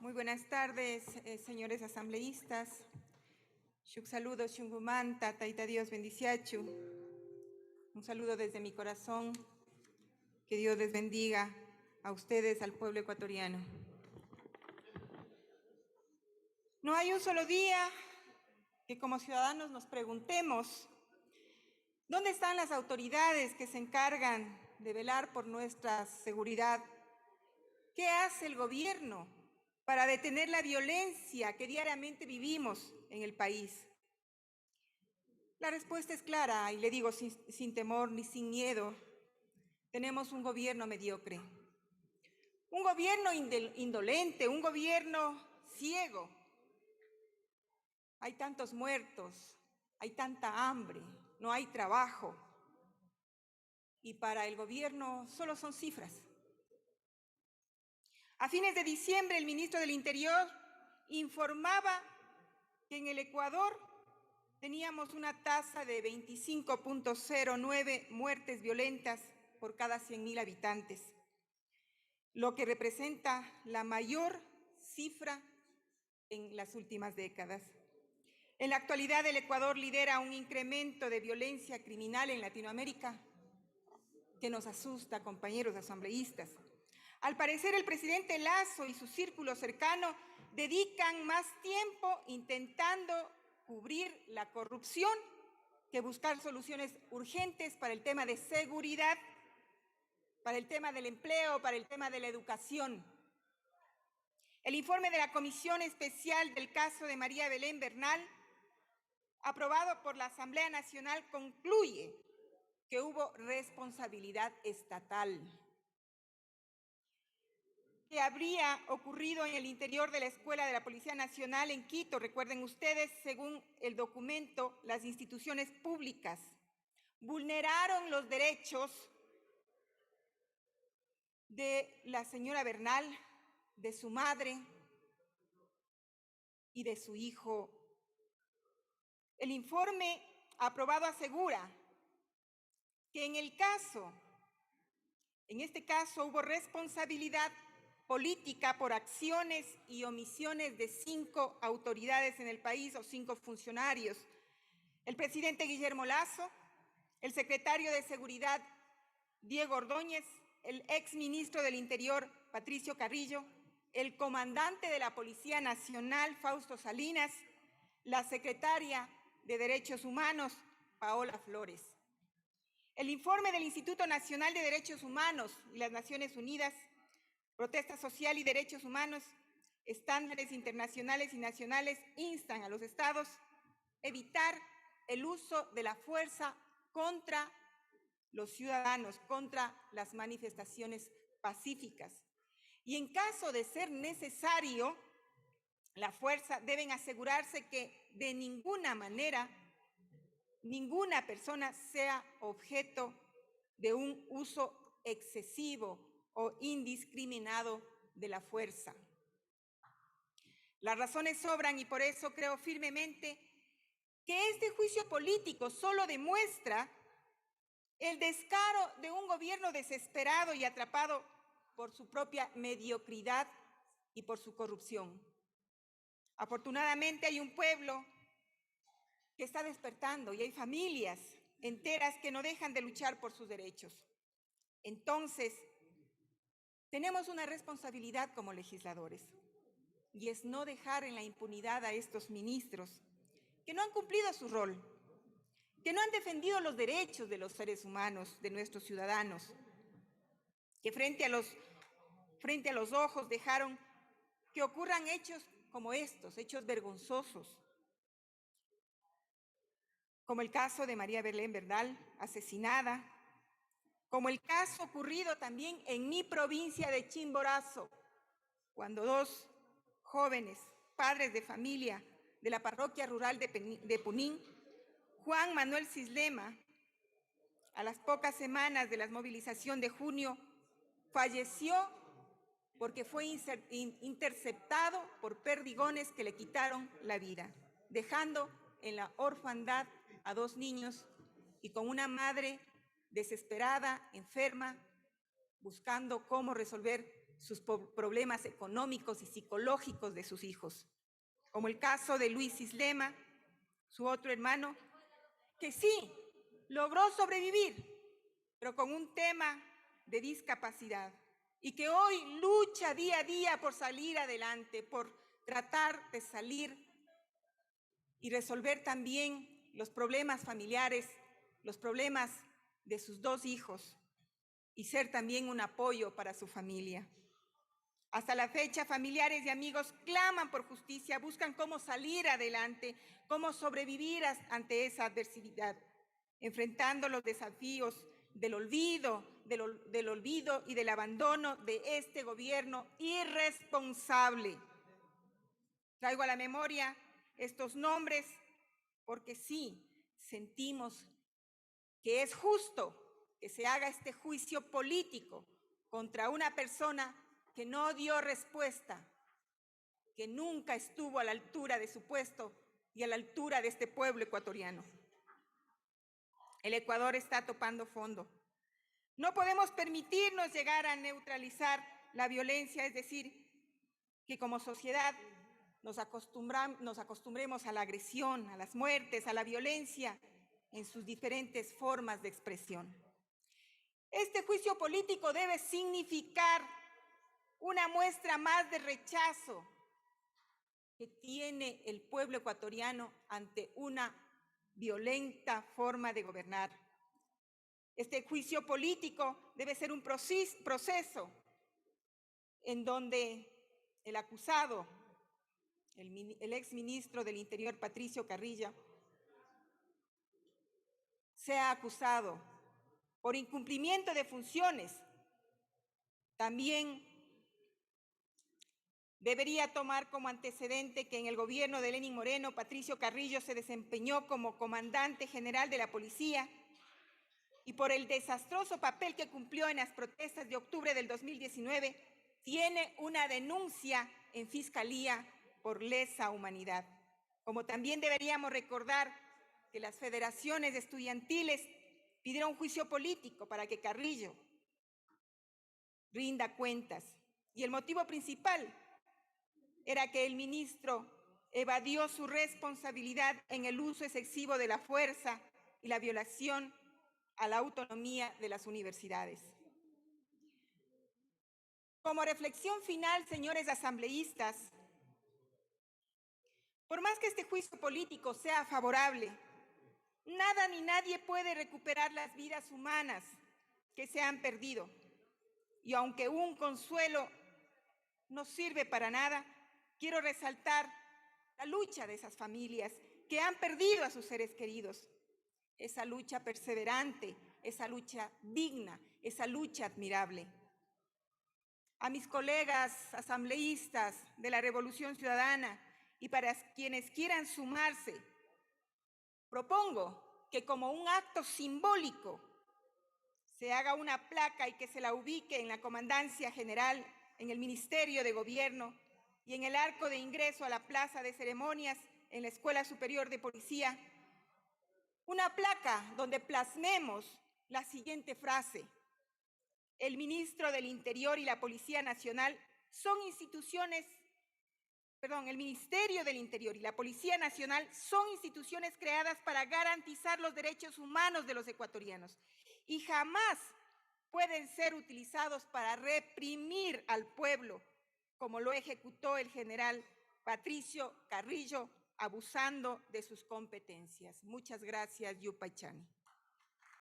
Muy buenas tardes, señores asambleístas. Shuk saludo, shungumanta, taita Dios bendiciachu. Un saludo desde mi corazón. Que Dios les bendiga a ustedes, al pueblo ecuatoriano. No hay un solo día que como ciudadanos nos preguntemos ¿dónde están las autoridades que se encargan de velar por nuestra seguridad? ¿Qué hace el gobierno para detener la violencia que diariamente vivimos en el país? La respuesta es clara y le digo sin temor ni sin miedo. Tenemos un gobierno mediocre, un gobierno indolente, un gobierno ciego. Hay tantos muertos, hay tanta hambre, no hay trabajo. Y para el gobierno solo son cifras. A fines de diciembre, el ministro del Interior informaba que en el Ecuador teníamos una tasa de 25.09 muertes violentas por cada 100.000 habitantes, lo que representa la mayor cifra en las últimas décadas. En la actualidad, el Ecuador lidera un incremento de violencia criminal en Latinoamérica que nos asusta, compañeros asambleístas. Al parecer, el presidente Lasso y su círculo cercano dedican más tiempo intentando cubrir la corrupción que buscar soluciones urgentes para el tema de seguridad, para el tema del empleo, para el tema de la educación. El informe de la Comisión Especial del caso de María Belén Bernal, aprobado por la Asamblea Nacional, concluye que hubo responsabilidad estatal. Que habría ocurrido en el interior de la Escuela de la Policía Nacional en Quito. Recuerden ustedes, según el documento, las instituciones públicas vulneraron los derechos de la señora Bernal, de su madre y de su hijo. El informe aprobado asegura que en este caso hubo responsabilidad política por acciones y omisiones de 5 autoridades en el país o 5 funcionarios. El presidente Guillermo Lasso, el secretario de Seguridad Diego Ordóñez, el exministro del Interior Patricio Carrillo, el comandante de la Policía Nacional Fausto Salinas, la secretaria de Derechos Humanos Paola Flores. El informe del Instituto Nacional de Derechos Humanos y las Naciones Unidas, Protesta Social y Derechos Humanos, estándares internacionales y nacionales instan a los estados a evitar el uso de la fuerza contra los ciudadanos, contra las manifestaciones pacíficas. Y en caso de ser necesario, la fuerza deben asegurarse que de ninguna manera ninguna persona sea objeto de un uso excesivo o indiscriminado de la fuerza. Las razones sobran y por eso creo firmemente que este juicio político solo demuestra el descaro de un gobierno desesperado y atrapado por su propia mediocridad y por su corrupción. Afortunadamente hay un pueblo que está despertando y hay familias enteras que no dejan de luchar por sus derechos. Entonces, tenemos una responsabilidad como legisladores y es no dejar en la impunidad a estos ministros que no han cumplido su rol, que no han defendido los derechos de los seres humanos, de nuestros ciudadanos, que frente a los ojos dejaron que ocurran hechos como estos, hechos vergonzosos, como el caso de María Belén Bernal, asesinada, como el caso ocurrido también en mi provincia de Chimborazo, cuando 2 jóvenes, padres de familia de la parroquia rural de Punín, Juan Manuel Cislema, a las pocas semanas de la movilización de junio, falleció porque fue interceptado por perdigones que le quitaron la vida, dejando en la orfandad a 2 niños y con una madre desesperada, enferma, buscando cómo resolver sus problemas económicos y psicológicos de sus hijos, como el caso de Luis Islema, su otro hermano, que sí, logró sobrevivir, pero con un tema de discapacidad, y que hoy lucha día a día por salir adelante, por tratar de salir y resolver también los problemas familiares, los problemas de sus dos hijos, y ser también un apoyo para su familia. Hasta la fecha, familiares y amigos claman por justicia, buscan cómo salir adelante, cómo sobrevivir ante esa adversidad, enfrentando los desafíos del olvido y del abandono de este gobierno irresponsable. Traigo a la memoria estos nombres porque sí, sentimos que es justo que se haga este juicio político contra una persona que no dio respuesta, que nunca estuvo a la altura de su puesto y a la altura de este pueblo ecuatoriano. El Ecuador está topando fondo. No podemos permitirnos llegar a neutralizar la violencia, es decir, que como sociedad nos acostumbremos a la agresión, a las muertes, a la violencia en sus diferentes formas de expresión. Este juicio político debe significar una muestra más de rechazo que tiene el pueblo ecuatoriano ante una violenta forma de gobernar. Este juicio político debe ser un proceso en donde el acusado, el exministro del Interior, Patricio Carrillo, sea acusado por incumplimiento de funciones. También debería tomar como antecedente que en el gobierno de Lenín Moreno, Patricio Carrillo se desempeñó como comandante general de la policía y por el desastroso papel que cumplió en las protestas de octubre del 2019, tiene una denuncia en Fiscalía por lesa humanidad. Como también deberíamos recordar que las federaciones estudiantiles pidieron juicio político para que Carrillo rinda cuentas. Y el motivo principal era que el ministro evadió su responsabilidad en el uso excesivo de la fuerza y la violación a la autonomía de las universidades. Como reflexión final, señores asambleístas, por más que este juicio político sea favorable, nada ni nadie puede recuperar las vidas humanas que se han perdido. Y aunque un consuelo no sirve para nada, quiero resaltar la lucha de esas familias que han perdido a sus seres queridos. Esa lucha perseverante, esa lucha digna, esa lucha admirable. A mis colegas asambleístas de la Revolución Ciudadana y para quienes quieran sumarse, propongo que como un acto simbólico se haga una placa y que se la ubique en la Comandancia General, en el Ministerio de Gobierno y en el arco de ingreso a la Plaza de Ceremonias en la Escuela Superior de Policía, una placa donde plasmemos la siguiente frase: el ministro del Interior y la Policía Nacional son instituciones, el Ministerio del Interior y la Policía Nacional son instituciones creadas para garantizar los derechos humanos de los ecuatorianos y jamás pueden ser utilizados para reprimir al pueblo, como lo ejecutó el general Patricio Carrillo, abusando de sus competencias. Muchas gracias, Yupaychani.